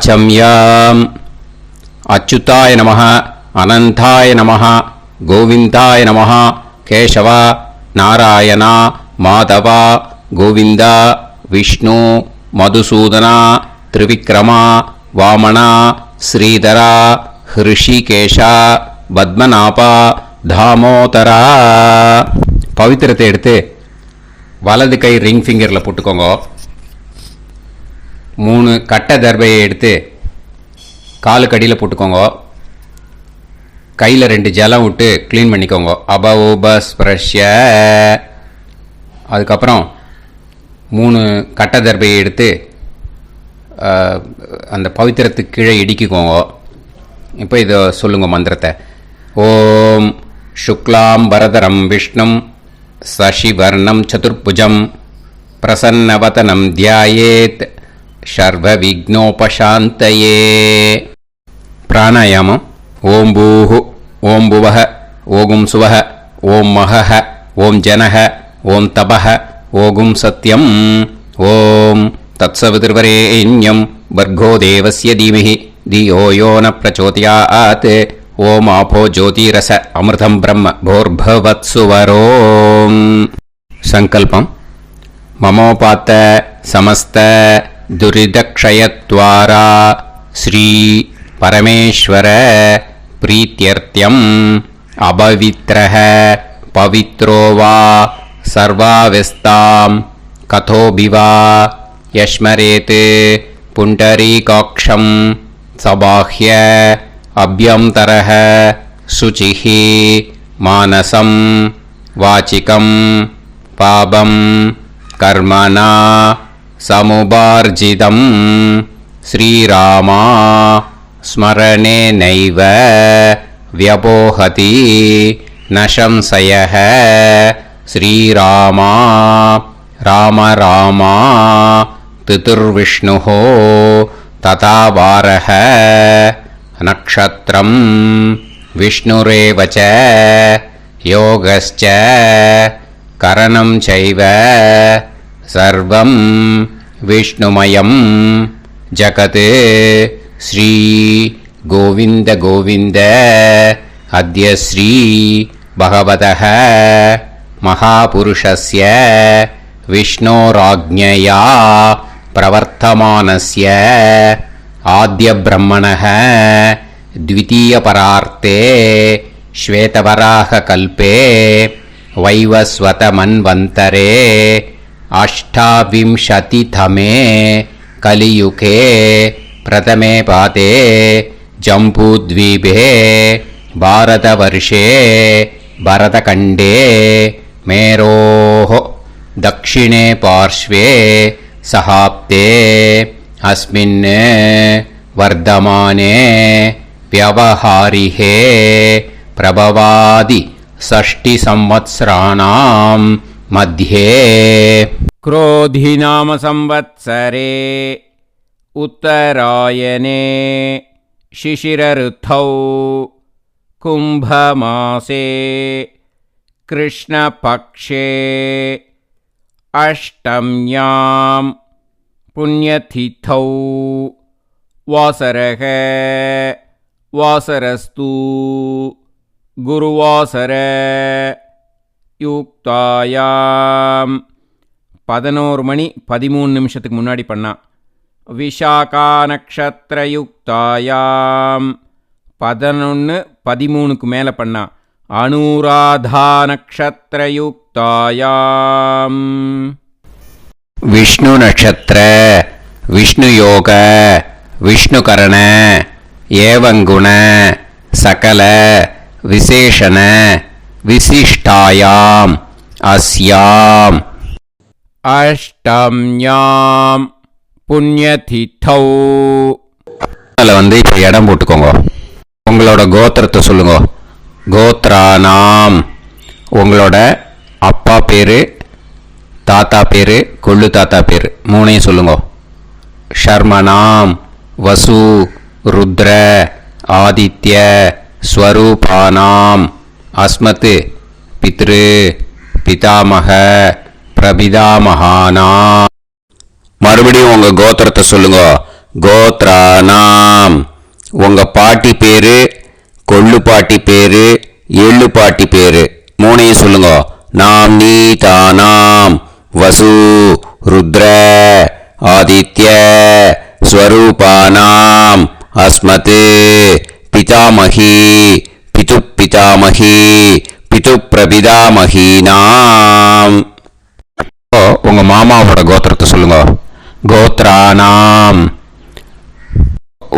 ஆச்சம்யம். அச்சுதாய நமஹ, அனந்தாய நமஹ, கோவிந்தாய நமஹ, கேசவ, நாராயணா, மாதவா, கோவிந்தா, விஷ்ணு, மதுசூதனா, திரிவிக்ரமா, வாமனா, ஸ்ரீதரா, ஹிருஷிகேஷா, பத்மநாபா, தாமோதரா. பவித்திரத்தை எடுத்து வலது கை ரிங் ஃபிங்கரில் போட்டுக்கோங்க. 3 கட்டை தர்பையை எடுத்து காலுக்கடியில் போட்டுக்கோங்க. கையில் 2 ஜலம் விட்டு க்ளீன் பண்ணிக்கோங்க. அபஓபஸ்பிரஷ்ய. அதுக்கப்புறம் 3 கட்டை தர்பையை எடுத்து அந்த பவித்திரத்துக்கு கீழே இடிக்கிக்கோங்க. இப்போ இதை சொல்லுங்க மந்திரத்தை. ஓம் சுக்லாம் வரதரம் விஷ்ணும் சசிவர்ணம் சதுர்புஜம் பிரசன்னவதனம் தியாயேத் சர்வ விக்னோபசாந்தயே. பிராணாயாமம். ஓம் பூஹு, ஓம் புவஹ, ஓகும் சுவஹ, ஓம் மஹஹ, ஓம் ஜனஹ, ஓம் தபஹ, ஓகும் சத்யம். ஓம் தத்சவிதுர்வரேண்யம் வர்கோ தேவஸ்ய தீமஹி தியோ யோ ந பிரச்சோதயாத். ஓம் ஆபோ ஜோதிரச அமிர்தம் பிரம்ம போர்பவத்சுவரோம். சங்கல்பம். மமோபாத்த சமஸ்த துரிதக்ஷயத்வாரா ஸ்ரீ பரமேஸ்வர பிரீத்யர்த்தியம் அபவித்ரஹ பவித்ரோ வா சர்வாவஸ்தாம் கதோபிவா யஸ்மரேத் புண்டரீகாக்ஷம் சபாஹ்ய அப்யந்தரஹ சுசிஹ மானசம் வாசிகம் பாபம் கர்மணா சமுபார்ஜிதம் ஸ்ரீராமா ஸ்மரணேனைவ வ்யபோஹதி நசம்சயஹ. ஸ்ரீராமா ராம ராமா திதிர்விஷ்ணுஹ ததா வாரஹ. நக்ஷத்ரம் விஷ்ணுரேவச யோகஸ்ச கரணம் சைவ சர்வம் விஷ்ணுமயம் ஜகத். ஸ்ரீ கோவிந்த கோவிந்த அத்ய ஸ்ரீ பகவதः மகாபுருஷஸ்ய விஷ்ணோராஜ்ஞயா பிரவர்த்தமானஸ்ய ஆத்ய பிரம்மணः த்விதீயபரார்த்தே ஸ்வேதவராக கல்பே வைவஸ்வத மன்வந்தரே அஷ்டாவிம்சதிதமே கலியுகே பிரதமே பாதே ஜம்பூத்வீபே பாரதவர்ஷே பரதகண்டே மேரோः தக்ஷிணே பார்ஷ்வே சஹாப்தே அஸ்மின் வர்தமானே व्यवहारिहे प्रभवादि षष्टि संवत्सराणां मध्ये क्रोधिनाम संवत्सरे उत्तरायणे शिशिरऋतौ कुम्भमासे कृष्णपक्षे अष्टम्यां पुण्यतिथौ वासरः வாசரஸ்து குருவாசர யுக்தாயாம் 11 மணி 13 நிமிஷத்துக்கு முன்னாடி பண்ணா. விஷாகா நக்ஷத்திர யுக்தாயாம் 11:13க்கு மேலே பண்ணா. அனுராதா நக்ஷத்திர யுக்தாயாம் விஷ்ணு நட்சத்திர விஷ்ணு யோக விஷ்ணுகரண ஏவங்குண சகல விசேஷண விசிஷ்டாயாம் அஸ்யாம் அஷ்டம்யாம் புண்ணியதிதௌ. அதில் இப்போ இடம் போட்டுக்கோங்க. உங்களோட கோத்திரத்தை சொல்லுங்க. கோத்ரானாம் உங்களோட அப்பா பேர், தாத்தா பேர், கொள்ளு தாத்தா பேர் 3ஐயும் சொல்லுங்க. ஷர்மனாம் வசு ருத்ர ஆதித்ய ஸ்வரூபானாம் அஸ்மத் பித்ரு பிதாமக பிரபிதாமகானா. மறுபடியும் உங்கள் கோத்திரத்தை சொல்லுங்க. கோத்ரானாம். உங்கள் பாட்டி பேர், கொள்ளு பாட்டி பேர், எள்ளு பாட்டி பேர் மூணையும் சொல்லுங்க. நாம் நீ தானாம் வசு ருத்ர ஆதித்ய ஸ்வரூபானாம் அஸ்மத் பிதாமகி பிது பிதாமகி பிது பிரபிதாமகீனாம். உங்கள் மாமாவோட கோத்திரத்தை சொல்லுங்க. கோத்ரானாம்.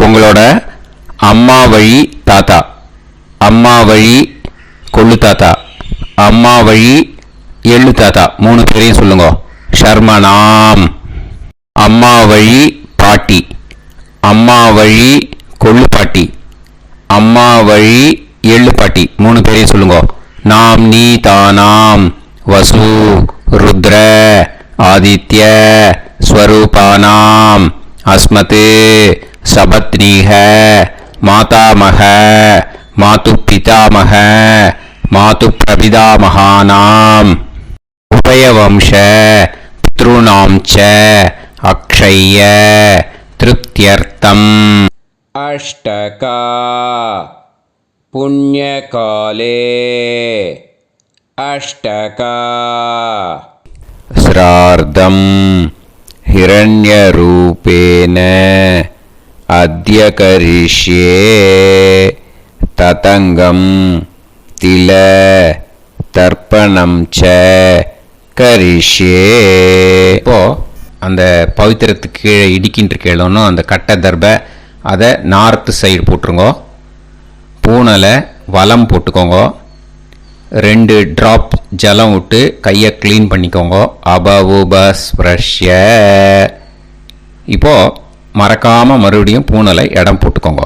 உங்களோட அம்மா வழி தாத்தா, அம்மா வழி கொள்ளு தாத்தா, அம்மா வழி எள்ளு தாத்தா மூணு பேரையும் சொல்லுங்க. ஷர்மனாம். அம்மா வழி பாட்டி, அம்மா வழி கொள்ளு பாட்டி, அம்மா வழி எள்ளு பாட்டி மூணு பேரையும் சொல்லுங்க. நாம் நீ தானாம் வசு ருத்ர ஆதித்ய ஸ்வரூபானாம் அஸ்மத் சபத்னீஹ மாதாமக மாது பிதாமக மாது பிரபிதாமகானாம் உபயவம்ச பித்ருணாம் ச அக்ஷய்ய திருப்தியர்த்தம். அஷ்டகா புண்ணியகாலே அஷ்டகா ஸ்ரார்த்தம் ஹிரண்யரூபேன அத்ய கரிஷ்யே ததங்கம் தில தர்ப்பணம் ச கரிஷ்யே. இப்போ அந்த பவித்திரத்துக்கு கீழே இடிக்கின்ற கீழே அந்த கட்டை தர்பை அதை நார்த்து சைடு போட்டுருங்கோ. பூனலை வலம் போட்டுக்கோங்க. 2 ட்ராப் ஜலம் விட்டு கையை க்ளீன் பண்ணிக்கோங்க. அபவுபஸ்ப்ரஷ்ய. இப்போது மறக்காமல் மறுபடியும் பூனலை இடம் போட்டுக்கோங்க.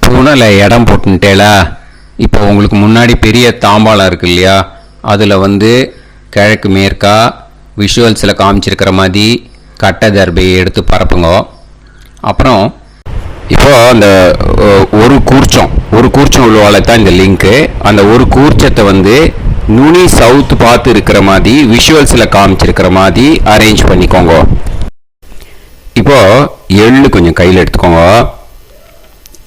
பூனலை இடம் போட்டுட்டேலா. இப்போ உங்களுக்கு முன்னாடி பெரிய தாம்பாளம் இருக்கு இல்லையா, அதில் கிழக்கு மேற்கா விஷுவல்ஸில் காமிச்சிருக்கிற மாதிரி கட்டை தர்பையை எடுத்து பரப்புங்க. அப்புறம் இப்போ அந்த ஒரு கூர்ச்சம் உள்ளவால தான் இந்த லிங்க்கு. அந்த ஒரு கூர்ச்சத்தை நுனி சவுத் பார்த்து இருக்கிற மாதிரி விஷுவல்ஸில் காமிச்சிருக்கிற மாதிரி அரேஞ்ச் பண்ணிக்கோங்க. இப்போ எள்ளு கொஞ்சம் கையில் எடுத்துக்கோங்க.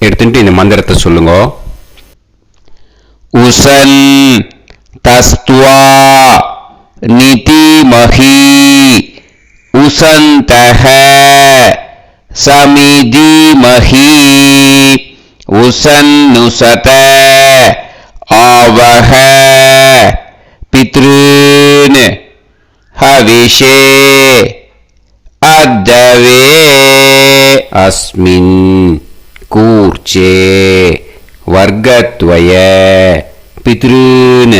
எடுத்துட்டு இந்த மந்திரத்தை சொல்லுங்க. உசன் தஸ்துவா நிதிமஹி உசந்தஹ சமிதிமஹி உசன்னுசத ஆவஹ பித்ருன் ஹவிஷே அத்தவே அஸ்மின் கூர்ச்சே வர்க்கத்வய பித்ருன்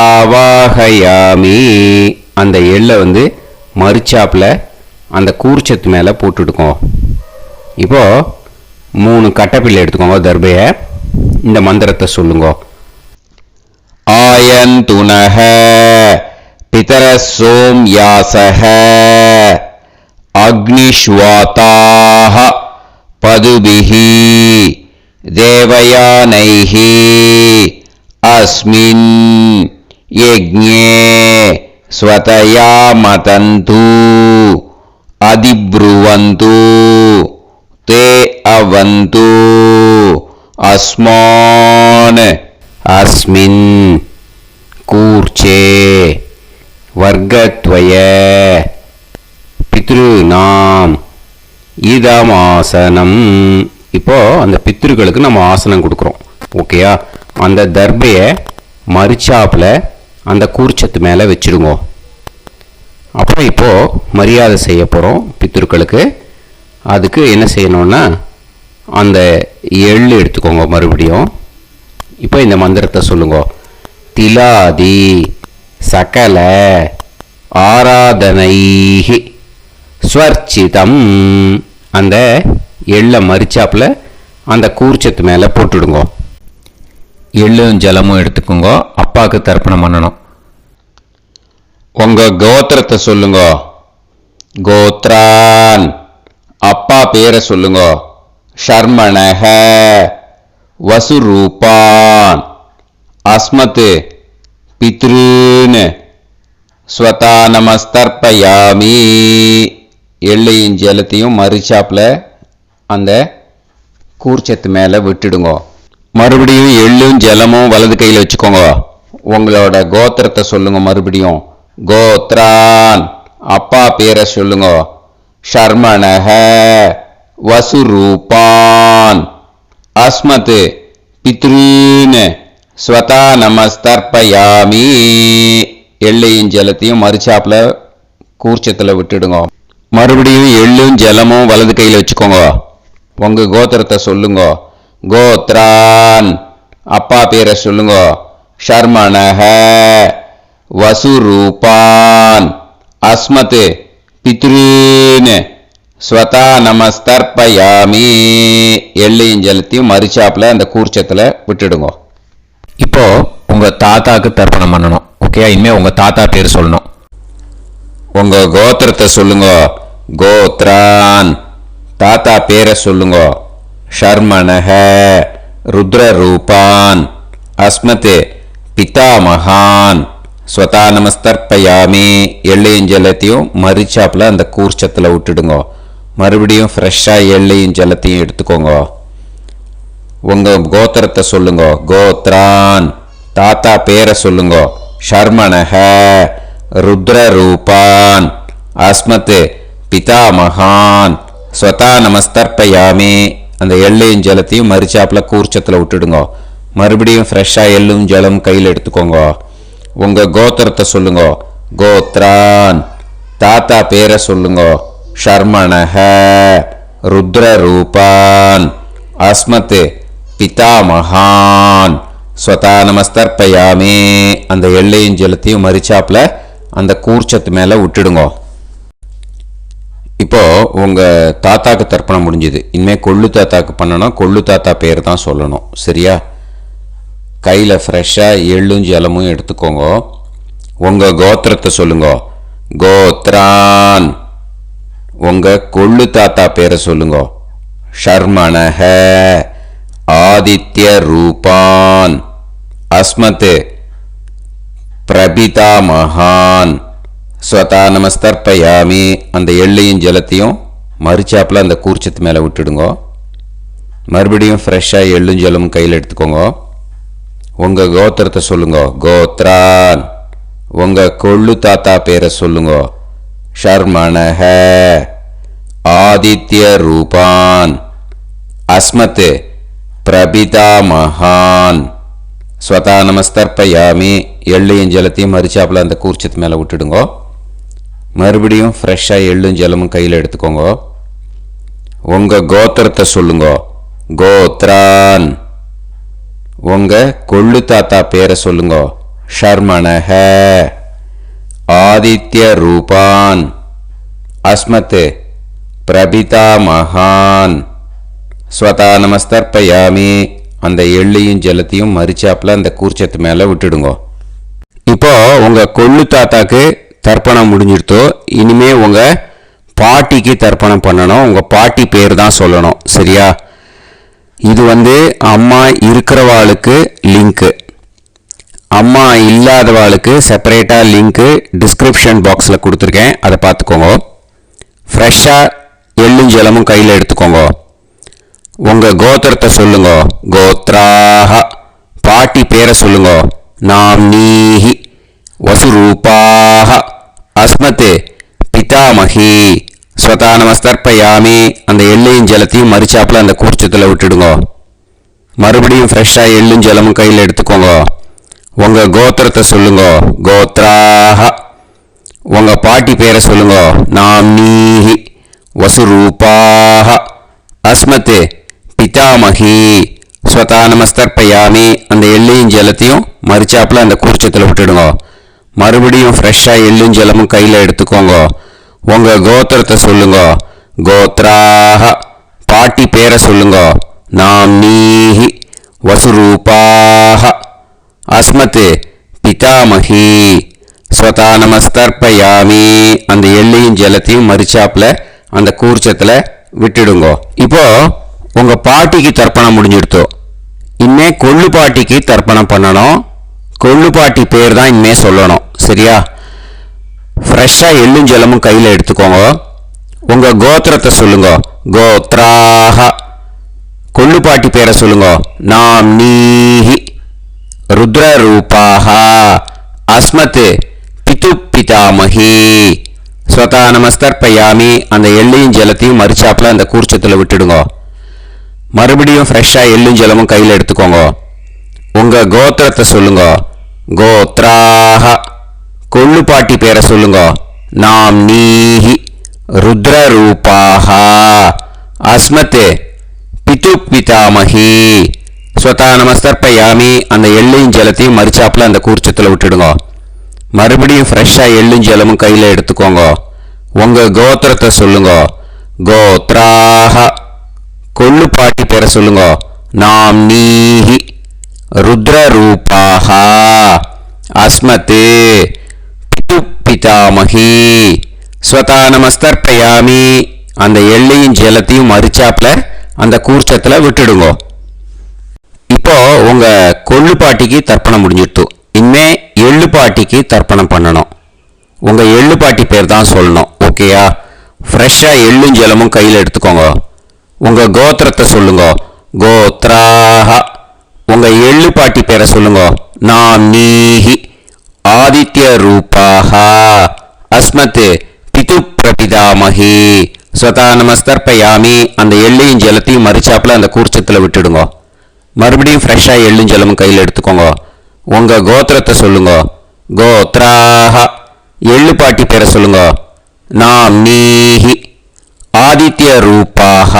ஆவாஹயாமி. அந்த எள்ளை மறுச்சாப்பில் அந்த கூர்ச்சத்து மேலே போட்டுடுக்கோம். இப்போது 3 கட்டைப்பிள்ளை எடுத்துக்கோங்க. தர்பையை இந்த மந்திரத்தை சொல்லுங்க. ஆயந்துனஹ பிதர சோம்யாசஹ அக்னிஷ்வாதாஹ பதுபிஹி தேவயானைஹி அஸ்மின் யஜ்ஞே ஸ்வதயா மதந்து அதிப்ருவந்து தே அவது அஸ்மான் அஸ்மின் கூர்ச்சே வர்க்கத்வய பித்ருநாம் இதமாசனம். இப்போ அந்த பித்ருக்களுக்கு நம்ம ஆசனம் கொடுக்குறோம். ஓகேயா? அந்த தர்பையை மறுச்சாப்பில் அந்த கூர்ச்சத்து மேலே வச்சுடுங்க. அப்புறம் இப்போது மரியாதை செய்ய போகிறோம் பித்ருக்களுக்கு. அதுக்கு என்ன செய்யணும்னா அந்த எள்ளு எடுத்துக்கோங்க. மறுபடியும் இப்போ இந்த மந்திரத்தை சொல்லுங்க. திலாதி சகல ஆராதனைஹி ஸ்வர்ச்சிதம். அந்த எள்ளை மரிச்சாப்பில் அந்த கூர்ச்சத்து மேலே போட்டுடுங்க. எள்ளும் ஜலமும் எடுத்துக்கோங்க. அப்பாவுக்கு தர்ப்பணம் பண்ணணும். உங்கள் கோத்திரத்தை சொல்லுங்க. கோத்ரான். அப்பா பேரை சொல்லுங்க. ஷர்மணஹ வசுரூபான் அஸ்மத் பித்ருன் ஸ்வதா நமஸ்தர்ப்பயாமி. எள்ளையும் ஜலத்தையும் மறுச்சாப்பில் அந்த கூர்ச்சத்து மேலே விட்டுடுங்க. மறுபடியும் எள்ளும் ஜலமும் வலது கையில் வச்சுக்கோங்க. உங்களோட கோத்திரத்தை சொல்லுங்க. மறுபடியும் கோத்ரான், அப்பா பேரை சொல்லுங்க. ஷர்மணஹ, வசுரூபான், அஸ்மத் பித்ரீன், ஸ்வதா நமஸ்தர்ப்பயாமி. எள்ளையும் ஜலத்தையும் மறுச்சாப்புல கூர்ச்சத்தில் விட்டுடுங்க. மறுபடியும் எள்ளும் ஜலமும் வலது கையில் வச்சுக்கோங்க. உங்க கோத்திரத்தை சொல்லுங்க. கோத்ரான், அப்பா பேரை சொல்லுங்க. ஷர்மணஹ, வசுரூபான், அஸ்மத் பித்ரீன், ஸ்வதா நமஸ்தர்ப்பயாமி. எள்ளையும் ஜலத்தையும் மறுச்சாப்புல அந்த கூர்ச்சத்தில் விட்டுடுங்க. இப்போ உங்க தாத்தாக்கு தர்ப்பணம் பண்ணணும். ஓகே, இனிமே உங்க தாத்தா பேர் சொல்லணும். உங்க கோத்திரத்தை சொல்லுங்க. கோத்ரான், தாத்தா பேரை சொல்லுங்க. ஷர்மணஹ, ருத்ரரூபான், அஸ்மத் பிதாமகான், ஸ்வதா நமஸ்தர்ப்பயாமி. எள்ளையும் ஜலத்தையும் மறுச்சாப்புல அந்த கூர்ச்சத்தில் விட்டுடுங்க. மறுபடியும் ஃப்ரெஷ்ஷாக எள்ளையும் ஜலத்தையும் எடுத்துக்கோங்க. உங்க கோத்திரத்தை சொல்லுங்க. கோத்ரான், தாத்தா பேரை சொல்லுங்க. ஷர்மணஹ, ருத்ரரூபான், அஸ்மத் பிதாமகான், ஸ்வதா நமஸ்தர்ப்பயாமி. அந்த எள்ளையும் ஜலத்தையும் மறுச்சாப்புல கூர்ச்சத்தில் விட்டுடுங்க. மறுபடியும் ஃப்ரெஷ்ஷாக எள்ளும் ஜலம் கையில் எடுத்துக்கோங்க. உங்க கோத்திரத்தை சொல்லுங்க. கோத்ரான், தாத்தா பேரை சொல்லுங்க. ஷர்மணஹ, ருத்ரரூபான், அஸ்மத் பிதாமகான், ஸ்வதா நமஸ்தர்ப்பயாமி. அந்த எள்ளையும் ஜலத்தையும் மறுச்சாப்புல அந்த கூர்ச்சத்து மேலே விட்டுடுங்க. இப்போ உங்க தாத்தாக்கு தர்ப்பணம் முடிஞ்சுது. இனிமேல் கொள்ளு தாத்தாக்கு பண்ணணும். கொள்ளு தாத்தா பேர் தான் சொல்லணும். சரியா? கையில் ஃப்ரெஷ்ஷாக எள்ளும் ஜலமும் எடுத்துக்கோங்க. உங்க கோத்திரத்தை சொல்லுங்க. கோத்ரான், உங்க கொள்ளு தாத்தா பேரை சொல்லுங்க. ஷர்மணஹ, ஆதித்ய ரூபான், அஸ்மத் பிரபிதாமகான், ஸ்வதா நமஸ்தர்ப்பயாமி. அந்த எள்ளையும் ஜலத்தையும் மறுச்சாப்புல அந்த கூர்ச்சத்து மேலே விட்டுடுங்க. மறுபடியும் ஃப்ரெஷ்ஷாக எள்ளும் ஜலமும் கையில் எடுத்துக்கோங்க. உங்கள் கோத்திரத்தை சொல்லுங்க. கோத்ரான், உங்கள் கொள்ளு தாத்தா பேரை சொல்லுங்க. ஷர்மணஹ, ஆதித்ய ரூபான், அஸ்மத் பிரபிதாமகான், ஸ்வதா நமஸ்தர்ப்பயாமி. எள்ளையும் ஜலத்தையும் மறுச்சாப்புல அந்த கூர்ச்சத்து மேலே விட்டுடுங்க. மறுபடியும் ஃப்ரெஷ்ஷாக எள்ளும் ஜலமும் கையில் எடுத்துக்கோங்க. உங்கள் கோத்திரத்தை சொல்லுங்க. கோத்ரான், உங்கள் கொள்ளு தாத்தா பேரை சொல்லுங்க. ஷர்மணஹ, ஆதித்ய ரூபான், அஸ்மத் பிரபிதாமகான், ஸ்வதா நமஸ்தர்ப்பயாமி. அந்த எள்ளையும் ஜலத்தையும் மறுச்சாப்புல அந்த கூர்ச்சத்து மேலே விட்டுடுங்க. இப்போ உங்கள் கொள்ளு தாத்தாக்கு தர்ப்பணம் முடிஞ்சிடுத்தோ. இனிமே உங்கள் பாட்டிக்கு தர்ப்பணம் பண்ணணும். உங்கள் பாட்டி பேர் தான் சொல்லணும். சரியா? இது அம்மா இருக்கிறவாளுக்கு லிங்க்கு, அம்மா இல்லாதவாளுக்கு செப்பரேட்டாக லிங்க்கு டிஸ்கிரிப்ஷன் பாக்ஸில் கொடுத்துருக்கேன். அதை பார்த்துக்கோங்க. ஃப்ரெஷ்ஷாக எள்ளும் ஜலமும் கையில் எடுத்துக்கோங்க. உங்கள் கோத்திரத்தை சொல்லுங்க. கோத்ராஹ, பாட்டி பேரை சொல்லுங்க. நாம்னீஹி, வசுரூபாஹ, அஸ்மத் பிதாமகி, ஸ்வதா நமஸ்தர்ப்பயாமி. அந்த எள்ளையும் ஜலத்தையும் மறுச்சாப்புல அந்த கூர்ச்சத்தில் விட்டுடுங்க. மறுபடியும் ஃப்ரெஷ்ஷாக எள்ளும் ஜலமும் கையில் எடுத்துக்கோங்க. உங்கள் கோத்திரத்தை சொல்லுங்க. கோத்ராஹ, உங்கள் பாட்டி பேரை சொல்லுங்க. நாம்னீஹி, வசுரூபாஹ, அஸ்மத் பிதாமகி, ஸ்வதா நமஸ்தர்ப்பயாமி. அந்த எள்ளையும் ஜலத்தையும் மறுச்சாப்புல அந்த கூர்ச்சத்தில் விட்டுடுங்க. மறுபடியும் ஃப்ரெஷ்ஷாக எள்ளும் ஜலமும் கையில் எடுத்துக்கோங்க. உங்கள் கோத்திரத்தை சொல்லுங்க. கோத்ராஹ, பாட்டி பேரை சொல்லுங்க. நாம்னீஹி, வசுரூபாஹ, அஸ்மத் பிதாமகி, ஸ்வதா நமஸ்தர்ப்பயாமி. அந்த எள்ளையும் ஜலத்தையும் மறுச்சாப்புல அந்த கூர்ச்சத்தில் விட்டுடுங்க. இப்போ உங்கள் பாட்டிக்கு தர்ப்பணம் முடிஞ்சிடுத்தோ. இனிமே கொள்ளு பாட்டிக்கு தர்ப்பணம் பண்ணணும். கொள்ளு பாட்டி பேர் தான் இனிமே சொல்லணும். சரியா? ஃப்ரெஷ்ஷாக எள்ளும் ஜலமும் கையில் எடுத்துக்கோங்க. உங்க கோத்திரத்தை சொல்லுங்க. கோத்ராஹ. கொள்ளுப்பாட்டி பேரை சொல்லுங்க. நாம் நீஹி. ருத்ரரூபாஹ. அஸ்மத் பிது பிதாமகி. ஸ்வதா நமஸ்தர்ப்பயாமி. அந்த எள்ளையும் ஜலத்தையும் மறிச்சாப்புல அந்த கூர்ச்சத்தில் விட்டுடுங்க. மறுபடியும் ஃப்ரெஷ்ஷாக எள்ளும் ஜலமும் கையில் எடுத்துக்கோங்க. உங்க கோத்திரத்தை சொல்லுங்க. கோத்ராஹ. கொள்ளுப்பாட்டி பேரை சொல்லுங்க. நாம் நீஹி. ருத்ரரூபாஹ. அஸ்மத் பிது பிதாமகி. ஸ்வதா நமஸ்தர்ப்பயாமி. அந்த எள்ளையும் ஜலத்தையும் மறிச்சாப்புல அந்த கூர்ச்சத்தில் விட்டுடுங்க. மறுபடியும் ஃப்ரெஷ்ஷாக எள்ளும் ஜலமும் கையில் எடுத்துக்கோங்க. உங்க கோத்திரத்தை சொல்லுங்க. கோத்ராஹ. கொள்ளுப்பாட்டி பேரை சொல்லுங்க. நாம் நீஹி. ருத்ரரூபாஹ. அஸ்மத் பிது பிதாமகி. ஸ்வதா நமஸ்தர்ப்பயாமி. அந்த எள்ளையும் ஜலத்தையும் மறிச்சாப்புல அந்த கூர்ச்சத்தில் விட்டுடுங்க. இப்போ உங்க கொள்ளுப்பாட்டிக்கு தர்ப்பணம் முடிஞ்சிட்டு இனிமே எள்ளுப்பாட்டிக்கு தர்ப்பணம் பண்ணணும். உங்க எள்ளுப்பாட்டி பேர் தான் சொல்லணும். ஓகேயா? ஃப்ரெஷ்ஷாக எள்ளும் ஜலமும் கையில் எடுத்துக்கோங்க. உங்க கோத்திரத்தை சொல்லுங்க. கோத்ராஹ. உங்க எள்ளுப்பாட்டி பேரை சொல்லுங்க. நாம் நீஹி. ஆதித்ய ரூபாஹ. அஸ்மத் பிது பிரபிதாமகி. ஸ்வதா நமஸ்தர்ப்பயாமி. அந்த எள்ளையும் ஜலத்தையும் மறிச்சாப்புல அந்த கூர்ச்சத்தில் விட்டுடுங்க. மறுபடியும் ஃப்ரெஷ்ஷாக எள்ளும் ஜலமும் கையில் எடுத்துக்கோங்க. உங்க கோத்திரத்தை சொல்லுங்க. கோத்ராஹ. எள்ளுப்பாட்டி பேரை சொல்லுங்க. நாம் நீஹி. ஆதித்ய ரூபாஹ.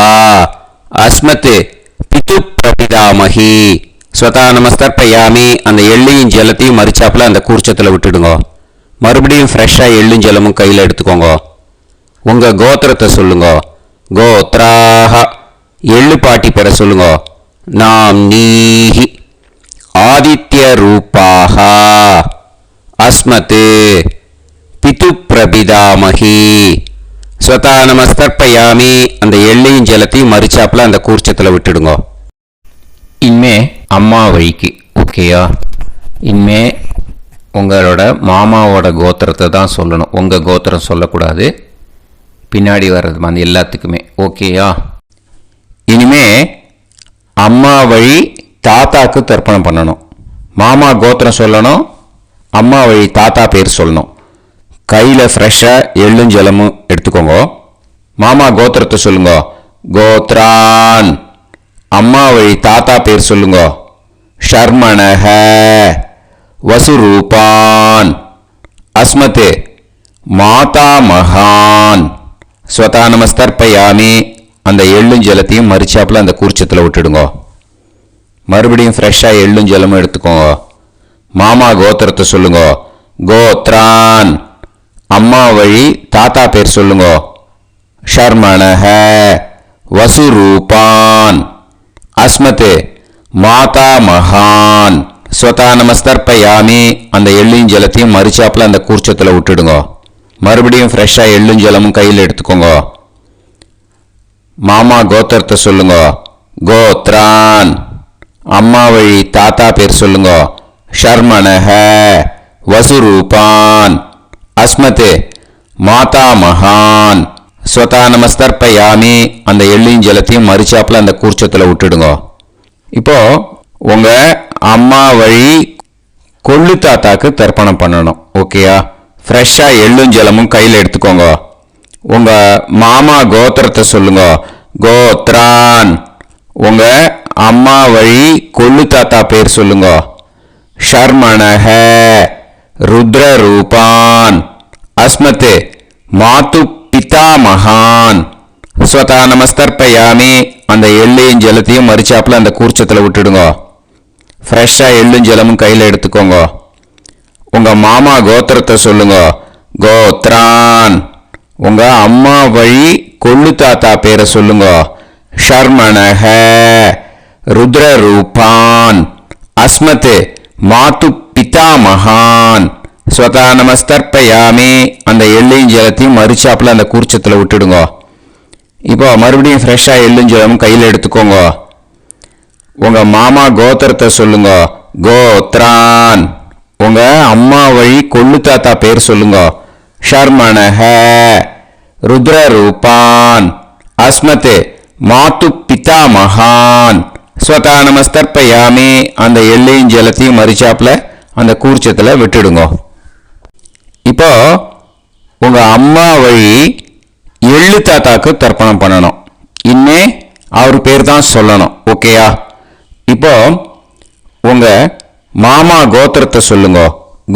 அஸ்மத் பிது பிரபிதாமகி. ஸ்வதா நமஸ்தர்ப்பயாமி. அந்த எள்ளையும் ஜலத்தையும் மறிச்சாப்புல அந்த கூர்ச்சத்தில் விட்டுடுங்க. மறுபடியும் ஃப்ரெஷ்ஷாக எள்ளும் ஜலமும் கையில் எடுத்துக்கோங்க. உங்க கோத்திரத்தை சொல்லுங்க. கோத்ராஹ. எள்ளுப்பாட்டி பேரை சொல்லுங்க. நாம் நீஹி. ஆதித்ய ரூபாஹ. அஸ்மத் பிது பிரபிதாமகி. ஸ்வதா நமஸ்தர்ப்பயாமி. அந்த எள்ளையும் ஜலத்தையும் மறிச்சாப்புல அந்த கூர்ச்சத்தில் விட்டுடுங்க. இனிமே அம்மா வழிக்கு. ஓகேயா? இனிமே உங்களோட மாமாவோட கோத்திரத்தை தான் சொல்லணும். உங்கள் கோத்திரம் சொல்லக்கூடாது. பின்னாடி வர்றது அந்த எல்லாத்துக்குமே. ஓகேயா? இனிமே அம்மா வழி தாத்தாக்கு தர்ப்பணம் பண்ணணும். மாமா கோத்திரம் சொல்லணும். அம்மா வழி தாத்தா பேர் சொல்லணும். கையில் ஃப்ரெஷ்ஷாக எள்ளும் ஜலமும் எடுத்துக்கோங்க. மாமா கோத்திரத்தை சொல்லுங்க. கோத்ரான். அம்மா வழி தாத்தா பேர் சொல்லுங்க. ஷர்மணஹ. வசுரூபான். அஸ்மத் மாதா மகான். ஸ்வதா நமஸ்தர்ப்பயாமி. அந்த எள்ளும் ஜலத்தையும் மறிச்சாப்புல அந்த கூர்ச்சத்தில் விட்டுடுங்க. மறுபடியும் ஃப்ரெஷ்ஷாக எள்ளும் ஜலமும் எடுத்துக்கோங்க. மாமா கோத்திரத்தை சொல்லுங்க. கோத்ரான். அம்மா வழி தாத்தா பேர் சொல்லுங்க. ஷர்மணஹ. வசுரூபான். அஸ்மத் மாதா மகான். ஸ்வதா நமஸ்தர்ப்பயாமி. அந்த எள்ளும் ஜலத்தையும் மறிச்சாப்புல அந்த கூர்ச்சத்தில் விட்டுடுங்க. மறுபடியும் ஃப்ரெஷ்ஷாக எள்ளும் ஜலமும் கையில் எடுத்துக்கோங்க. மாமா கோத்திரத்தை சொல்லுங்க. கோத்ரான். அம்மா வழி தாத்தா பேர் சொல்லுங்க. ஷர்மணஹ. வசுரூபான். அஸ்மத் மாதா மகான். ஸ்வதா நமஸ்தர்ப்பயாமி. அந்த எள்ளையும் ஜலத்தையும் மறிச்சாப்புல அந்த கூர்ச்சத்தில் விட்டுடுங்க. இப்போ உங்க அம்மா வழி கொள்ளு தாத்தாக்கு தர்ப்பணம் பண்ணணும். ஓகேயா? ஃப்ரெஷ்ஷாக எள்ளும் ஜலமும் கையில் எடுத்துக்கோங்க. உங்க மாமா கோத்திரத்தை சொல்லுங்க. கோத்ரான். உங்க அம்மா வழி கொள்ளு தாத்தா பேர் சொல்லுங்க. ஷர்மணஹ. ருத்ரரூபான். அஸ்மத் மாது பிதாமகான். ஸ்வதா நமஸ்தர்ப்பயாமி. அந்த எள்ளையும் ஜலத்தையும் மறிச்சாப்புல அந்த கூர்ச்சத்தில் விட்டுடுங்க. ஃப்ரெஷ்ஷாக எள்ளும் ஜலமும் கையில் எடுத்துக்கோங்க. உங்க மாமா கோத்திரத்தை சொல்லுங்க. கோத்ரான். உங்க அம்மா வழி கொள்ளு தாத்தா பேரை சொல்லுங்க. ஷர்மணஹ. ருத்ரரூபான். அஸ்மத் மாது பிதாமகான். ஸ்வதா நமஸ்தர்ப்பயாமி. அந்த எள்ளையும் ஜலத்தையும் மறிச்சாப்புல அந்த கூர்ச்சத்தில் விட்டுடுங்க. இப்போ மறுபடியும் ஃப்ரெஷ்ஷாக எள்ளும் ஜலமும் கையில் எடுத்துக்கோங்க. உங்க மாமா கோத்திரத்தை சொல்லுங்க. கோத்ரான். உங்க அம்மா வழி கொள்ளு தாத்தா பேர் சொல்லுங்க. ஷர்மணஹ. ருத்ரரூபான் அஸ்மத் மாது பிதாமகான் ஸ்வதா நமஸ்தர்ப்பயாமி அந்த எள்ளையும் ஜலத்தையும் மறிச்சாப்புல அந்த கூர்ச்சத்தில் விட்டுடுங்க. இப்போ உங்க அம்மா வழி எள்ளு தாத்தாக்கு தர்ப்பணம் பண்ணணும். இன்னே அவர் பேர் தான் சொல்லணும். ஓகேயா? இப்போ உங்க மாமா கோத்திரத்தை சொல்லுங்க.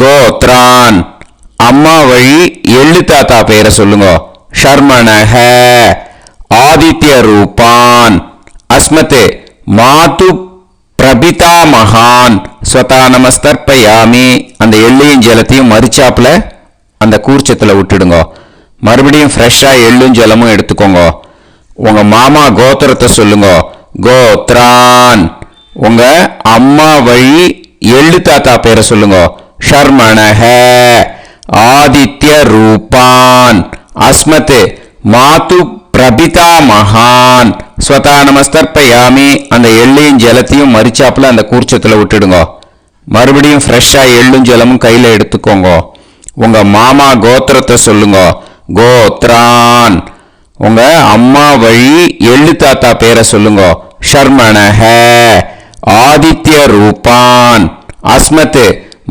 கோத்ரான். அம்மா வழி எள்ளு தாத்தா பேரை சொல்லுங்க. ஷர்மணஹ ஆதித்ய ரூபான் அஸ்மத் மாது பிரபிதா மகான் ஸ்வதா நமஸ்தர்ப்பயாமி அந்த எள்ளையும் ஜலத்தையும் மறிச்சாப்புல அந்த கூர்ச்சத்தில் விட்டுடுங்க. மறுபடியும் ஃப்ரெஷ்ஷாக எள்ளும் ஜலமும் எடுத்துக்கோங்க. உங்க மாமா கோத்திரத்தை சொல்லுங்க. கோத்ரான். உங்க அம்மா வழி எள்ளு தாத்தா பேரை சொல்லுங்க. ஷர்மணஹ ஆதித்ய ரூபான் அஸ்மத் மாது பிரபிதா மகான் ஸ்வதா நமஸ்தர்ப்பயாமி அந்த எள்ளையும் ஜலத்தையும் மறிச்சாப்புல அந்த கூர்ச்சத்தில் விட்டுடுங்க. மறுபடியும் ஃப்ரெஷ்ஷாக எள்ளும் ஜலமும் கையில் எடுத்துக்கோங்க. உங்க மாமா கோத்திரத்தை சொல்லுங்க. கோத்ரான். உங்க அம்மா வழி எள்ளு தாத்தா பேரை சொல்லுங்க. ஷர்மணஹ ஆதித்ய ரூபான் அஸ்மத்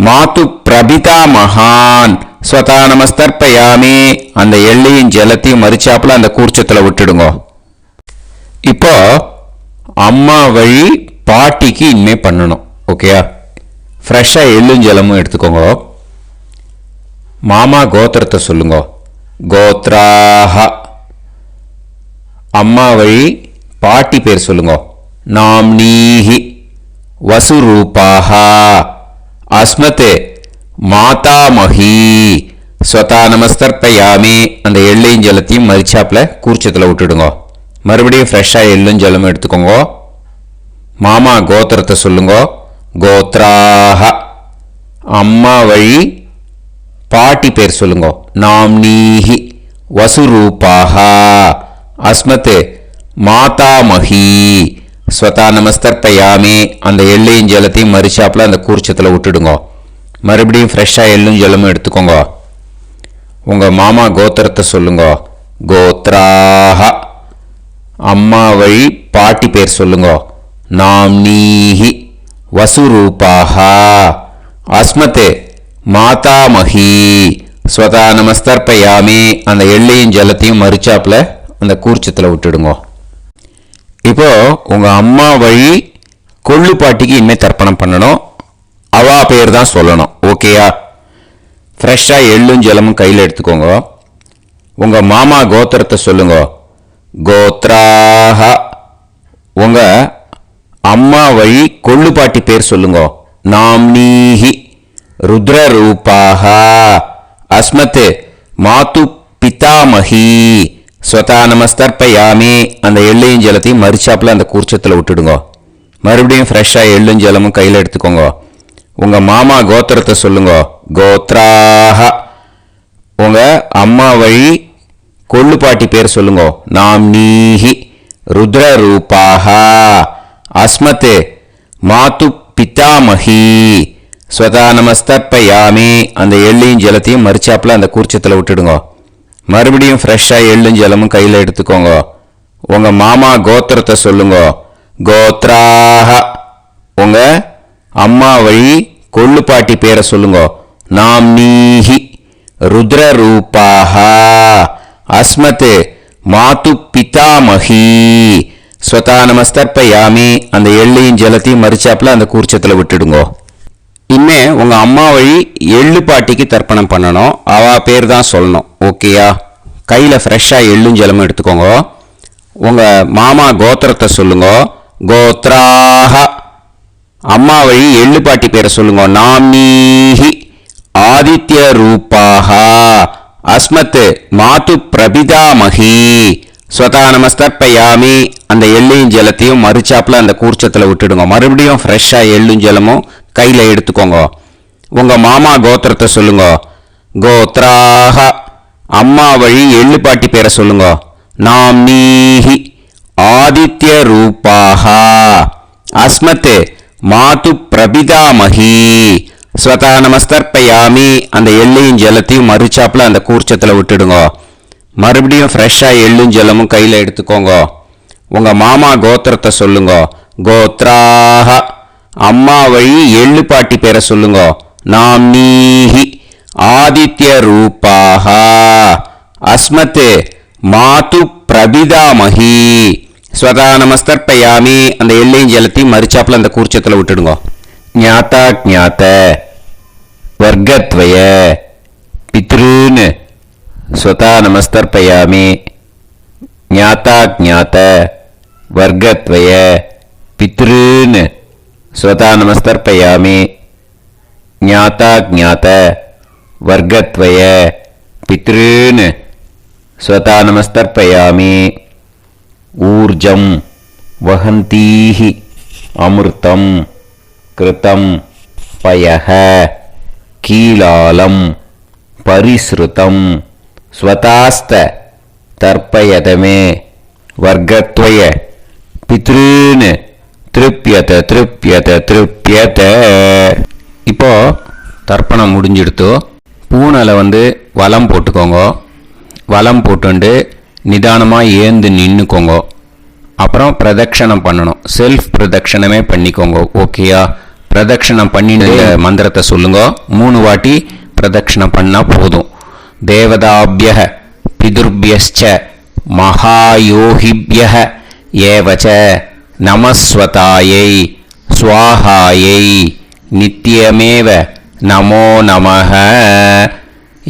மாது பிரபிதா மகான் ஸ்வதா நமஸ்தர்ப்பயாமி அந்த எள்ளையும் ஜலத்தையும் மறிச்சாப்புல அந்த கூர்ச்சத்தில் விட்டுடுங்க. இப்போ அம்மா வழி பாட்டிக்கு இனிமே பண்ணணும். ஓகேயா? ஃப்ரெஷ்ஷாக எள்ளும் ஜலமும் எடுத்துக்கோங்க. மாமா கோத்திரத்தை சொல்லுங்க. கோத்ராஹ. அம்மா வழி பாட்டி பேர் சொல்லுங்க. நாம்னீஹி வசுரூபாஹ அஸ்மத் மாதாமஹி ஸ்வதா நமஸ்தர்ப்பயாமி அந்த எள்ளையும் ஜலத்தையும் மறிச்சாப்புல கூர்ச்சத்தில் விட்டுடுங்க. மறுபடியும் ஃப்ரெஷ்ஷாக எள்ளும் ஜலமும் எடுத்துக்கோங்க. மாமா கோத்திரத்தை சொல்லுங்க. கோத்ராஹ. அம்மா வழி பாட்டி பேர் சொல்லுங்க. நாம்னீஹி வசுரூபாஹ அஸ்மத் மாதாமஹி ஸ்வதா நமஸ்தர்ப்பயாமி அந்த எள்ளையும் ஜலத்தையும் மறிச்சாப்புல அந்த கூர்ச்சத்தில் விட்டுடுங்க. மறுபடியும் ஃப்ரெஷ்ஷாக எள்ளும் ஜலமும் எடுத்துக்கோங்க. உங்க மாமா கோத்திரத்தை சொல்லுங்க. கோத்ராஹ. அம்மா வழி பாட்டி பேர் சொல்லுங்க. நாம்னீஹி வசுரூபாஹ அஸ்மத் மாதாமஹி ஸ்வதா நமஸ்தர்ப்பயாமி அந்த எள்ளையும் ஜலத்தையும் மறிச்சாப்புல அந்த கூர்ச்சத்தில் விட்டுடுங்க. இப்போ உங்க அம்மா வழி கொள்ளு பாட்டிக்கு இனிமேல் தர்ப்பணம் பண்ணணும். அவா பேர் தான் சொல்லணும். ஓகேயா? ஃப்ரெஷ்ஷாக எள்ளும் ஜலமும் கையில் எடுத்துக்கோங்க. உங்க மாமா கோத்திரத்தை சொல்லுங்க. கோத்ராஹ. உங்க அம்மா வழி கொள்ளு பாட்டி பேர் சொல்லுங்க. நாம்னீஹி ருத்ரரூபாஹ அஸ்மத் மாது பிதாமஹி ஸ்வதா நமஸ்தர்ப்பயாமி அந்த எள்ளையும் ஜலத்தையும் மறிச்சாப்புல அந்த கூர்ச்சத்தில் விட்டுடுங்க. மறுபடியும் ஃப்ரெஷ்ஷாக எள்ளும் ஜலமும் கையில் எடுத்துக்கோங்க. உங்க மாமா கோத்திரத்தை சொல்லுங்க. கோத்ராஹ. உங்க அம்மா வழி கொள்ளு பாட்டி பேர் சொல்லுங்க. நாம்னீஹி ருத்ரரூபாஹ அஸ்மத் மாது பிதாமஹி ஸ்வதா நமஸ்தர்ப்பயாமி அந்த எள்ளையும் ஜலத்தையும் மறிச்சாப்புல அந்த கூர்ச்சத்தில் விட்டுடுங்க. மறுபடியும் ஃப்ரெஷ்ஷாக எள்ளும் ஜலமும் கையில் எடுத்துக்கோங்க. உங்க மாமா கோத்திரத்தை சொல்லுங்க. கோத்ராஹ. உங்க அம்மா வழி கொள்ளு பாட்டி பேரை சொல்லுங்க. நாம்னீஹி ருத்ரரூபாஹ அஸ்மத் மாது பிதாமஹி ஸ்வதா நமஸ்தர்ப்பயாமி அந்த எள்ளையும் ஜலத்தையும் மறிச்சாப்புல அந்த கூர்ச்சத்தில் விட்டுடுங்க. இனிமே உங்க அம்மா வழி எள்ளு பாட்டிக்கு தர்ப்பணம் பண்ணணும். அவா பேர் தான் சொல்லணும். ஓகேயா? கையில் ஃப்ரெஷ்ஷாக எள்ளும் ஜலமும் எடுத்துக்கோங்க. உங்க மாமா கோத்திரத்தை சொல்லுங்க. கோத்ராஹ. அம்மா வழி எள்ளு பாட்டி பேரை சொல்லுங்க. நாம்னீஹி ஆதித்ய ரூபாஹ அஸ்மத் மாது பிரபிதாமஹி ஸ்வதா நமஸ்தர்ப்பயாமி அந்த எள்ளையும் ஜலத்தையும் மறிச்சாப்புல அந்த கூர்ச்சத்தில் விட்டுடுங்க. மறுபடியும் ஃப்ரெஷ்ஷாக எள்ளும் ஜலமும் கையில் எடுத்துக்கோங்க. உங்க மாமா கோத்திரத்தை சொல்லுங்க. கோத்ராஹ. அம்மா வழி எள்ளு பாட்டி பேரை சொல்லுங்க. நாம்னீஹி ஆதித்ய ரூபாஹ அஸ்மத் மாது பிரபிதாமஹி ஸ்வதா நமஸ்தர்ப்பயாமி அந்த எள்ளையும் ஜலத்தையும் மறிச்சாப்புல அந்த கூர்ச்சத்தில் விட்டுடுங்க. மறுபடியும் ஃப்ரெஷ்ஷாக எள்ளும் ஜலமும் கையில் எடுத்துக்கோங்க. உங்கள் மாமா கோத்திரத்தை சொல்லுங்க. கோத்ராக. அம்மா வழி எள்ளு பாட்டி பேரை சொல்லுங்க. நாம்னீஹி ஆதித்ய ரூபாக. அஸ்மத் மாது பிரபிதாமஹி. ஸ்வதா நமஸ்தர்ப்பயாமி. அந்த எள்ளையும் ஜலத்தையும் மறிச்சாப்பில் அந்த கூர்ச்சத்தில் விட்டுடுங்க. ஞாத்தா ஞாத்த வர்க்கத்வய பித்ருன்னு ஸ்வதா நமஸ்தர்ப்பயாமி. ஞாத்தா ஞாத்த வர்க்கத்வய பித்ருன்னு ஸ்வதா நமஸ்தர்ப்பயாமி. ஞாத்தா ஞாத்த வர்க்கத்வய பித்ருன்னு ஸ்வதா நமஸ்தர்ப்பயாமி. ஊர்ஜம் வஹந்தீஹி அமிர்தம் கிருதம் பயஹ கீலாலம் பரிஸ்ருதம் ஸ்வதாஸ்த தர்ப்பயதமே வர்க்கத்வய பித்ருன்னு திருப்யத திருப்யத திருப்யத. இப்போ தர்ப்பணம் முடிஞ்சிடுத்தோ. பூனலை வலம் போட்டுக்கோங்க. வலம் போட்டுண்டு நிதானமாக ஏந்து நின்றுக்கோங்க. அப்புறம் பிரதட்சணம் பண்ணணும். செல்ஃப் பிரதட்சணமே பண்ணிக்கோங்க. ஓகேயா? பிரதட்சணம் பண்ணிட்டு மந்திரத்தை சொல்லுங்க. 3 வாட்டி பிரதட்சணம் பண்ணால் போதும். தேவதாபிய பிதுர்பியச்ச மகாயோகிபிய ஏவச்ச நமஸ்வதாயை ஸ்வாஹாயை நித்யமேவ நமோ நமஹ.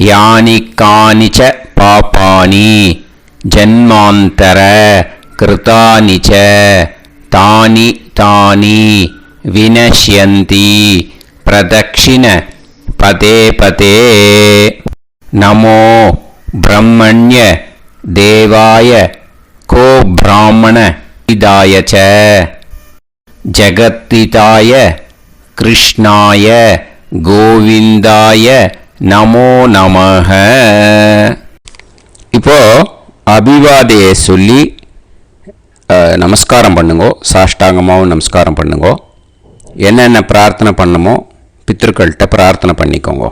யானி கானிச்ச பாபானி ஜன்மாந்தர கிருதானி ச தானி தானி வினஷ்யந்தி பிரதக்ஷிண பதே பதே. நமோ பிரம்மண்ய தேவாய கோ பிராமண இதாய ச ஜகத்திதாய கிருஷ்ணாய கோவிந்தாய நமோ நமஹ. இப்போ அபிவாதையை சொல்லி நமஸ்காரம் பண்ணுங்கோ. சாஷ்டாங்கமாகவும் நமஸ்காரம் பண்ணுங்கோ. என்னென்ன பிரார்த்தனை பண்ணமோ பித்ருக்கள்கிட்ட பிரார்த்தனை பண்ணிக்கோங்க.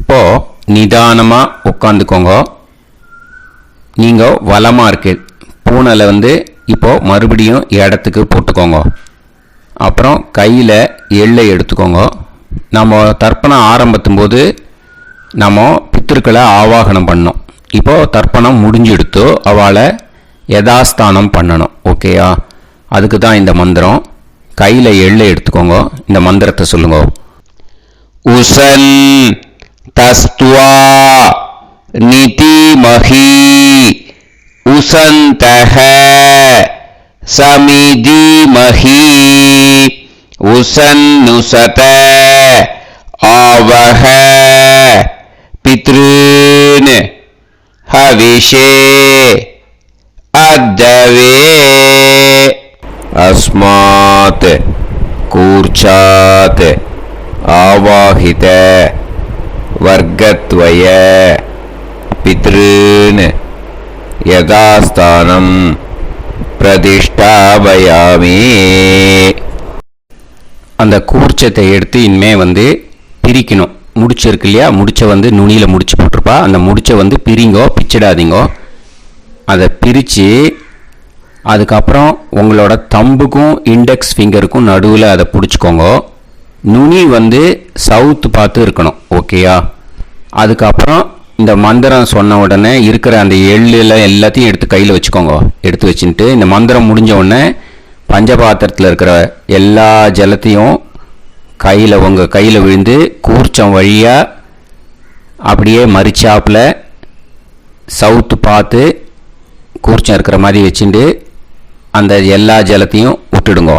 இப்போ நிதானமாக உட்காந்துக்கோங்க. நீங்கள் வலமாக இருக்கு பூனலை இப்போ மறுபடியும் இடத்துக்கு போட்டுக்கோங்க. அப்புறம் கையில் எள்ளை எடுத்துக்கோங்க. நம்ம தர்ப்பணம் ஆரம்பித்தும் போது நம்ம பித்ருக்களை ஆவாகனம் பண்ணோம். இப்போது தர்ப்பணம் முடிஞ்செடுத்தோ அவளை யதாஸ்தானம் பண்ணணும். ஓகேயா? அதுக்கு தான் இந்த மந்திரம். கையில் எள்ளை எடுத்துக்கோங்க. இந்த மந்திரத்தை சொல்லுங்க. உசன் தஸ்துவா நிதிமஹி உசந்தஹ சமிதிமஹி உசன்னுசத ஆவஹ பித்ருன் ஹவிஷே அத்தவே. அஸ்மாத் கூர்ச்சாத் ஆவாஹித வர்க்கத்வய பித்ருன் யதாஸ்தானம் பிரதிஷ்டாபயாமி. அந்த கூர்ச்சத்தை எடுத்து இனிமே பிரிக்கணும். முடிச்சிருக்கு இல்லையா? முடிச்சை நுனியில் முடிச்சு போட்டிருப்பா. அந்த முடிச்சை பிரிங்கோ, பிச்சிடாதீங்கோ. அதை பிரித்து அதுக்கப்புறம் உங்களோட தம்புக்கும் இண்டெக்ஸ் ஃபிங்கருக்கும் நடுவில் அதை பிடிச்சிக்கோங்க. நுனி சவுத்து பார்த்து இருக்கணும். ஓகேயா? அதுக்கப்புறம் இந்த மந்திரம் சொன்ன உடனே இருக்கிற அந்த எள்ளில் எல்லாத்தையும் எடுத்து கையில் வச்சுக்கோங்க. எடுத்து வச்சுட்டு இந்த மந்திரம் முடிஞ்ச உடனே பஞ்சபாத்திரத்தில் இருக்கிற எல்லா ஜலத்தையும் உங்கள் கையில் விழுந்து கூர்ச்சம் வழியாக அப்படியே மறிச்சாப்பில் சவுத்து பார்த்து கூர்ச்சம் இருக்கிற மாதிரி வச்சுட்டு அந்த எல்லா ஜலத்தையும் விட்டுடுங்க.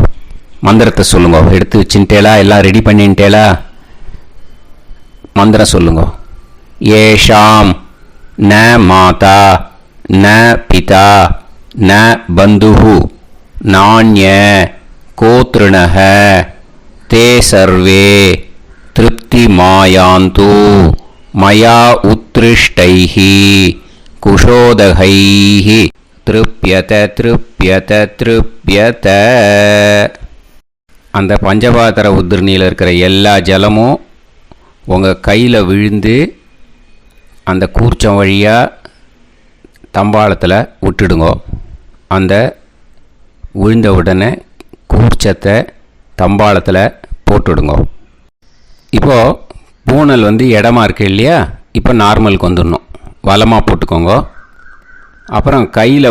மந்திரத்தை சொல்லுங்க. எடுத்து வச்சுட்டேலா? எல்லாம் ரெடி பண்ணிட்டேலா? மந்திரம் சொல்லுங்க. ஏஷாம் ந மாதா ந பிதா ந பந்துஹு நாண்ய கோத்ருணஹ தே சர்வே திருப்தி மாயாந்து மயா உத்ருஷ்டைஹி குஷோதகைஹி திருப்யத திருப்யத திருப்யத. அந்த பஞ்சபாத்திர உதிர்ணியில் இருக்கிற எல்லா ஜலமும் உங்கள் கையில் விழுந்து அந்த கூர்ச்சம் வழியாக தம்பாளத்தில் விட்டுடுங்கோ. அந்த விழுந்த உடனே கூர்ச்சத்தை தம்பாளத்தில் போட்டுடுங்கோ. இப்போது பூனல் இடமா இருக்குது இல்லையா, இப்போ நார்மலுக்கு வந்துடணும். வலமாக போட்டுக்கோங்க. அப்புறம் கையில்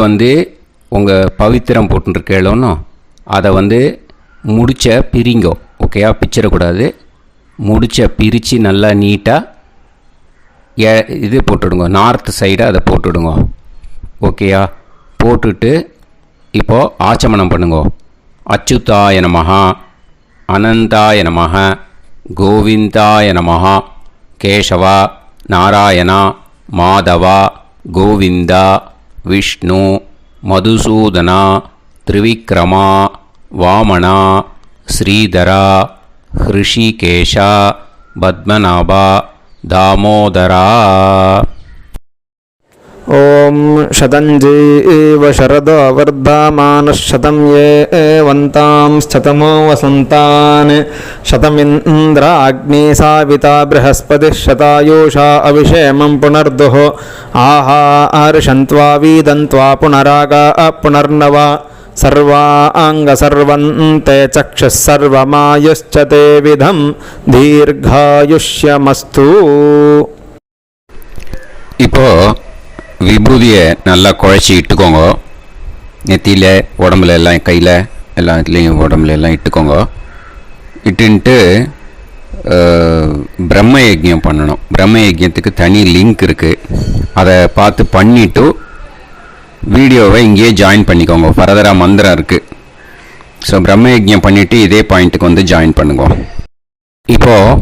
உங்கள் பவித்திரம் போட்டுருக்கேளோன்னு அதை முடிச்ச பிரிங்கோ. ஓகேயா, பிச்சிடக்கூடாது. முடிச்ச பிரித்து நல்லா நீட்டாக இது போட்டுடுங்க, நார்த் சைடை அதை போட்டுடுங்க. ஓகேயா, போட்டுட்டு இப்போது ஆச்சமனம் பண்ணுங்க. அச்சுதாய நமஹ, அனந்தாய நமஹ, கோவிந்தாய நமஹ, கேசவா, நாராயணா, மாதவா, கோவிந்தா, விஷ்ணு, மதுசூதனா, திரிவிக்ரமா, வாமனா, ஸ்ரீதரா, ஹிருஷிகேஷா, பத்மநாபா, தாமோதரா. ஓம் शतञ्जीव शरदो वर्धमानः शतं ये वन्तां शतमो वसन्तान् शतमिन्द्राग्नी साविता बृहस्पतिः शतायुषा अभिषेमं पुनर्दुः आहार्षन्त्वा वीदन्त्वा पुनरागा पुनर्नवा सर्वाङ्गसर्वन्ते चक्षुः सर्वमायुश्च ते विधं दीर्घायुष्यमस्तु. இப்போது விபூதியை நல்லா குழச்சி இட்டுக்கோங்க. நெத்தியில், உடம்புல எல்லாம், கையில் எல்லாம், இதுலேயும் உடம்புல எல்லாம் இட்டுக்கோங்க. இட்டுன்ட்டு பிரம்ம யஜ்யம் பண்ணணும். பிரம்ம யஜ்யத்துக்கு தனி லிங்க் இருக்குது. அதை பார்த்து பண்ணிவிட்டு வீடியோவை இங்கேயே ஜாயின் பண்ணிக்கோங்க. ஃபர்தராக மந்திரம் இருக்குது. ஸோ பிரம்ம யஜ்யம் பண்ணிவிட்டு இதே பாயிண்ட்டுக்கு ஜாயின் பண்ணுங்க. இப்போது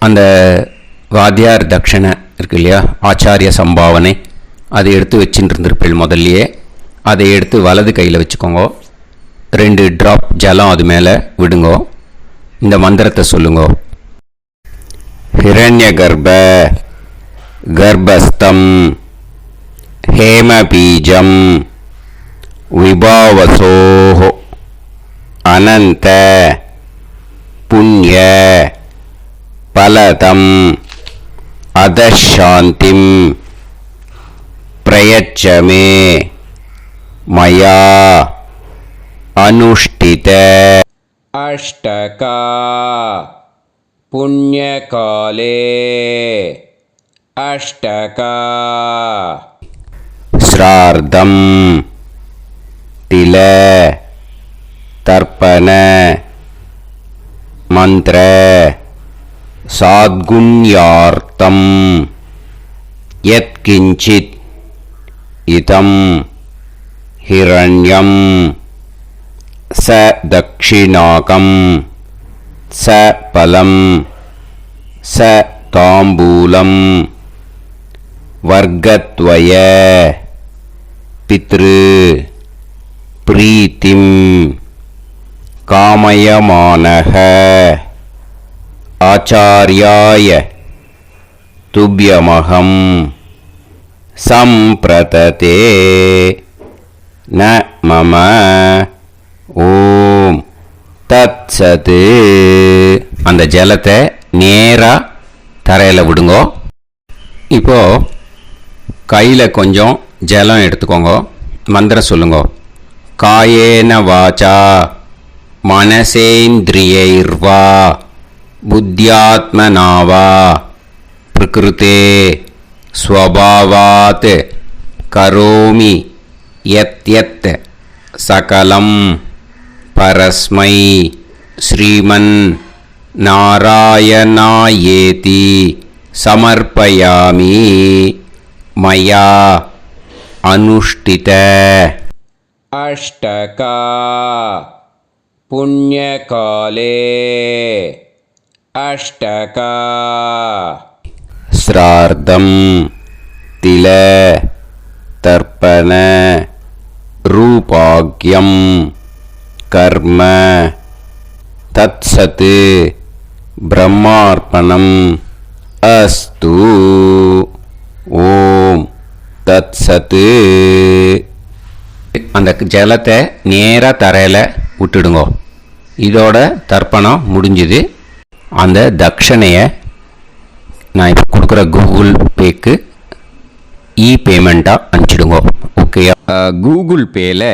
அந்த வாத்தியார் தட்சணை இருக்கு இல்லையா, ஆச்சாரிய சம்பாவனை, அதை எடுத்து வச்சுட்டு இருந்திருப்பேன் முதல்லையே. அதை எடுத்து வலது கையில் வச்சுக்கோங்க. 2 ட்ராப் ஜலம் அது மேலே விடுங்கோ. இந்த மந்திரத்தை சொல்லுங்கோ. ஹிரண்ய கர்ப்ப கர்ப்பஸ்தம் ஹேமபீஜம் விபாவசோஹோ அனந்த புண்ணிய பலதம் அதசாந்திம் பிரயச்சமே மயா அனுஷ்டித. अष्टका पुण्यकाले अष्टका श्रार्धं तिल तर्पण मंत्र साद्गुण्यार्थं यत्किंचित् इदं हिरण्यं स दक्षिणाकं स फलं स ताम्बूलं वर्गद्वय पितृ प्रीतिं कामयमानः आचार्याय तुभ्यमहं संप्रतते न मम ஓம் தத்சது. அந்த ஜலத்தை நேராக தரையில் விடுங்கோ. இப்போது கையில் கொஞ்சம் ஜலம் எடுத்துக்கோங்க. மந்திரம் சொல்லுங்க. காயேன வாச்சா மனசேந்திரியைர்வா புத்தியாத்மனாவா பிரகிருதே ஸ்வபாவாத் கரோமி யத் யத் சகலம் பரஸ்மை ஸ்ரீமன் நாராயணாயேதி சமர்ப்பயாமி மயா அனுஷ்டித. अष्टका पुण्यकाले अष्टका श्रार्धं तिल तर्पण रूपाग्यं कर्म तत्सत् ब्रह्मार्पणम् अस्तु. ஓம் தத்சத். அந்த ஜலத்தை நேராக தரையில் விட்டுடுங்க. இதோட தர்ப்பணம் முடிஞ்சுது. அந்த தட்சணையை நான் இப்போ கொடுக்குற கூகுள் பேக்கு பேமெண்ட்டாக அனுப்பிச்சிடுங்க. ஓகேயா? கூகுள் பேயில்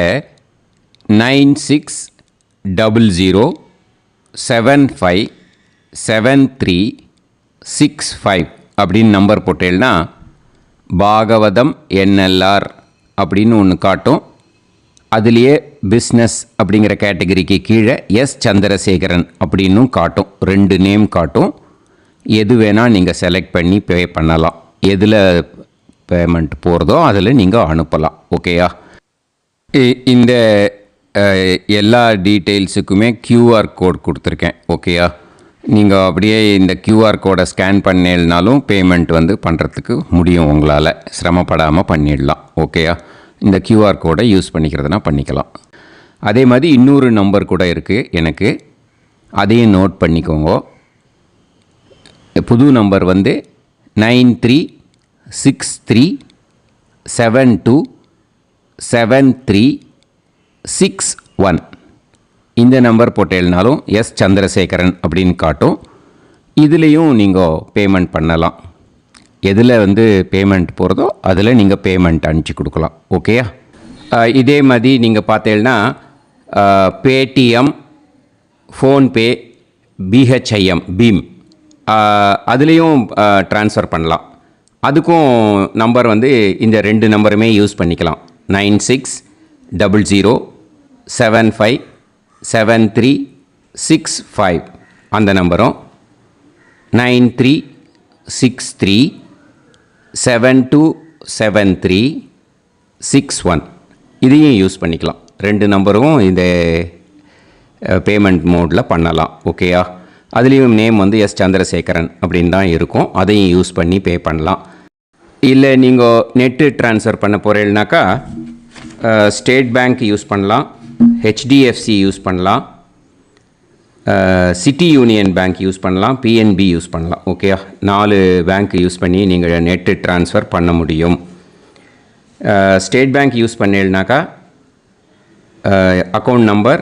9600757365 அப்படின்னு நம்பர் போட்டேன்னா பாகவதம் NLR அப்படின்னு ஒன்று காட்டும். அதுலேயே பிஸ்னஸ் அப்படிங்கிற கேட்டகரிக்கு கீழே சந்திரசேகரன் அப்படின்னும் காட்டும். 2 நேம் காட்டும். எது வேணால் நீங்கள் செலக்ட் பண்ணி பே பண்ணலாம். எதில் பேமெண்ட் போகிறதோ அதில் நீங்கள் அனுப்பலாம். ஓகேயா? இந்த எல்லா டீட்டெயில்ஸுக்குமே QR கோட் கொடுத்துருக்கேன். ஓகேயா? நீங்கள் அப்படியே இந்த QR கோடை ஸ்கேன் பண்ணேன்னாலும் பேமெண்ட் பண்ணுறதுக்கு முடியும். உங்களால் சிரமப்படாமல் பண்ணிடலாம். ஓகேயா? இந்த QR கோடை யூஸ் பண்ணிக்கிறதுனா பண்ணிக்கலாம். அதே மாதிரி இன்னொரு நம்பர் கூட இருக்குது எனக்கு, அதையும் நோட் பண்ணிக்கோங்க. புது நம்பர் 9363727361. இந்த நம்பர் போட்டேல்னாலும் சந்திரசேகரன் அப்படின்னு காட்டும். இதுலேயும் நீங்கள் பேமெண்ட் பண்ணலாம். எதில் பேமெண்ட் போகிறதோ அதில் நீங்கள் பேமெண்ட் அனுப்பிச்சி கொடுக்கலாம். ஓகேயா? இதே மாதிரி நீங்கள் பார்த்தேன்னா பேடிஎம், ஃபோன்பே, BHIM பீம் அதுலேயும் ட்ரான்ஸ்ஃபர் பண்ணலாம். அதுக்கும் நம்பர் இந்த 2 நம்பருமே யூஸ் பண்ணிக்கலாம். 9600757365 அந்த நம்பரும் 9363727361 இதையும் யூஸ் பண்ணிக்கலாம். 2 நம்பரும் இந்த பேமெண்ட் மோடில் பண்ணலாம். ஓகேயா? அதுலேயும் நேம் சந்திரசேகரன் அப்படின்னு தான் இருக்கும். அதையும் யூஸ் பண்ணி பே பண்ணலாம். இல்லை நீங்கள் நெட்டு ட்ரான்ஸ்ஃபர் பண்ண போகிறீங்கனாக்கா ஸ்டேட் பேங்க் யூஸ் பண்ணலாம், HDFC யூஸ் பண்ணலாம், சிட்டி யூனியன் பேங்க் யூஸ் பண்ணலாம், PNB யூஸ் பண்ணலாம். ஓகேயா? 4 பேங்க் யூஸ் பண்ணி நீங்கள் நெட்டு ட்ரான்ஸ்ஃபர் பண்ண முடியும். ஸ்டேட் பேங்க் யூஸ் பண்ணீங்கனாக்கா account number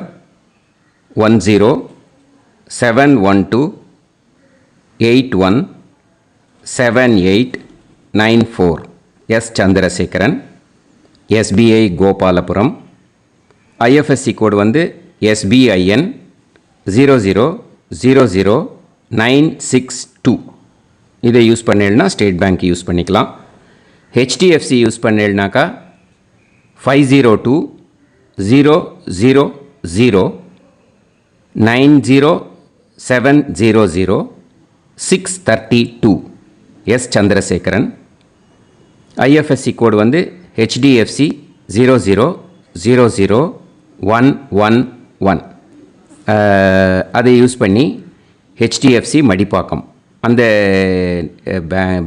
1071281789 Chandrasekaran, SBI Gopalapuram. IFSC code SBIN 0000962. இதை யூஸ் பண்ணீங்கன்னா ஸ்டேட் பேங்க் யூஸ் பண்ணிக்கலாம். HDFC யூஸ் பண்ணீங்கனாக்கா 50200907000632 சந்திரசேகரன். IFSC code HDFC 0000111. அதை யூஸ் பண்ணி HDFC மடிப்பாக்கம் அந்த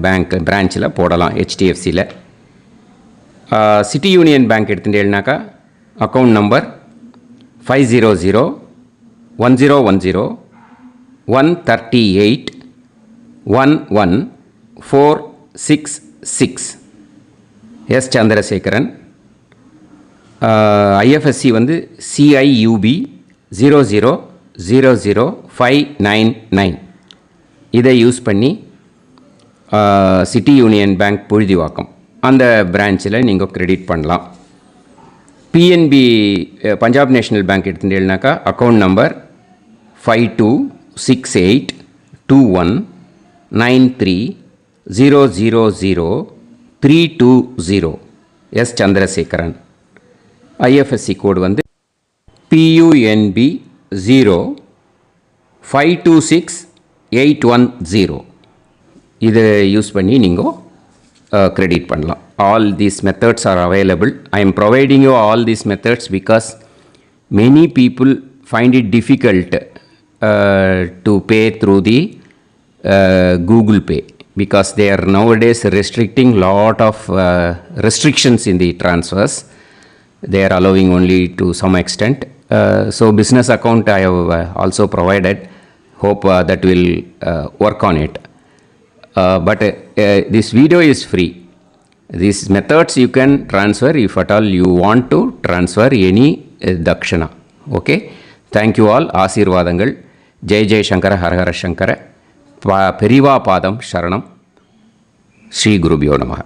பேங்க் பிரான்ச்சில் போடலாம். HDFCயில் சிட்டி யூனியன் பேங்க் எடுத்துட்டேன்னாக்கா account number 500101381146 Chandrasekaran. IFSC CIUB 0000599. இதை யூஸ் பண்ணி சிட்டி யூனியன் பேங்க் புழுதிவாக்கம் அந்த பிரான்ச்சில் நீங்கள் கிரெடிட் பண்ணலாம். PNB பஞ்சாப் நேஷ்னல் பேங்க் எடுத்துட்டேன்னாக்கா account number 52682193000320 Chandrasekaran. IFSC code PUNB 0526810. இதை யூஸ் பண்ணி நீங்கள் credit பண்ணலாம். All these methods are available. I am providing you all these methods because many people find it difficult to pay through the Google Pay because they are nowadays restricting lot of restrictions in the transfers. They are allowing only to some extent. So business account I have also provided. Hope that will work on it. But this video is free. These methods you can transfer if at all you want to transfer any dakshana. Okay. Thank you all. Aasirvadangal. Jai Jai Shankara Har Har Shankara. Periva Padam Sharanam. Sri குருபியோ நமः.